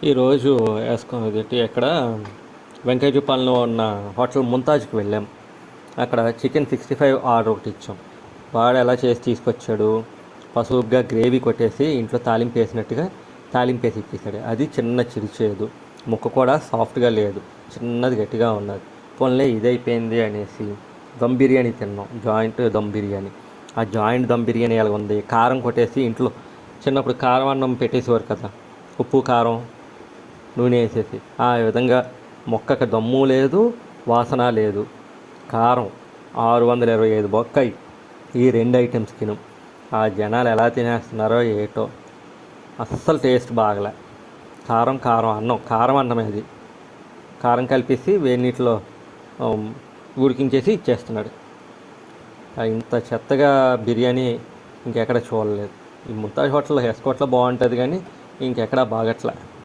ఈరోజు వేసుకున్నది ఎక్కడ వెంకటజీపాలెంలో ఉన్న హోటల్ ముంతాజ్కి వెళ్ళాం. అక్కడ చికెన్ 65 ఆర్డర్ ఒకటి ఇచ్చాం. వాడు ఎలా చేసి తీసుకొచ్చాడు, పసుపుగా గ్రేవీ కొట్టేసి ఇంట్లో తాలింపు వేసినట్టుగా తాలింపు వేసి ఇచ్చేసాడు. అది చిన్న చిరిచేదు, ముక్క కూడా సాఫ్ట్గా లేదు, చిన్నది గట్టిగా ఉన్నది. పోన్లే ఇదైపోయింది అనేసి దమ్ బిర్యానీ తిన్నాం, జాయింట్ దమ్ బిర్యానీ. ఆ జాయింట్ దమ్ బిర్యానీ ఎలా ఉంది, కారం కొట్టేసి ఇంట్లో చిన్నప్పుడు కారం అన్నం పెట్టేసేవారు కదా, ఉప్పు కారం నూనె వేసేసి ఆ విధంగా మొక్కకి దమ్ము లేదు, వాసన లేదు. కారం 625 బొక్కాయి ఈ 2 ఐటమ్స్కిను. ఆ జనాలు ఎలా తినేస్తున్నారో ఏటో, అస్సలు టేస్ట్ బాగలే. కారం కారం అన్నం, కారం అన్నమే అది. కారం కలిపేసి వేడి నీటిలో ఉడికించేసి ఇచ్చేస్తున్నాడు. ఇంత చెత్తగా బిర్యానీ ఇంకెక్కడ చూడలేదు. ఈ ముంతాజ్ హోటల్లో, హెస్ హోటల్లో బాగుంటుంది కానీ ఇంకెక్కడా బాగట్లే.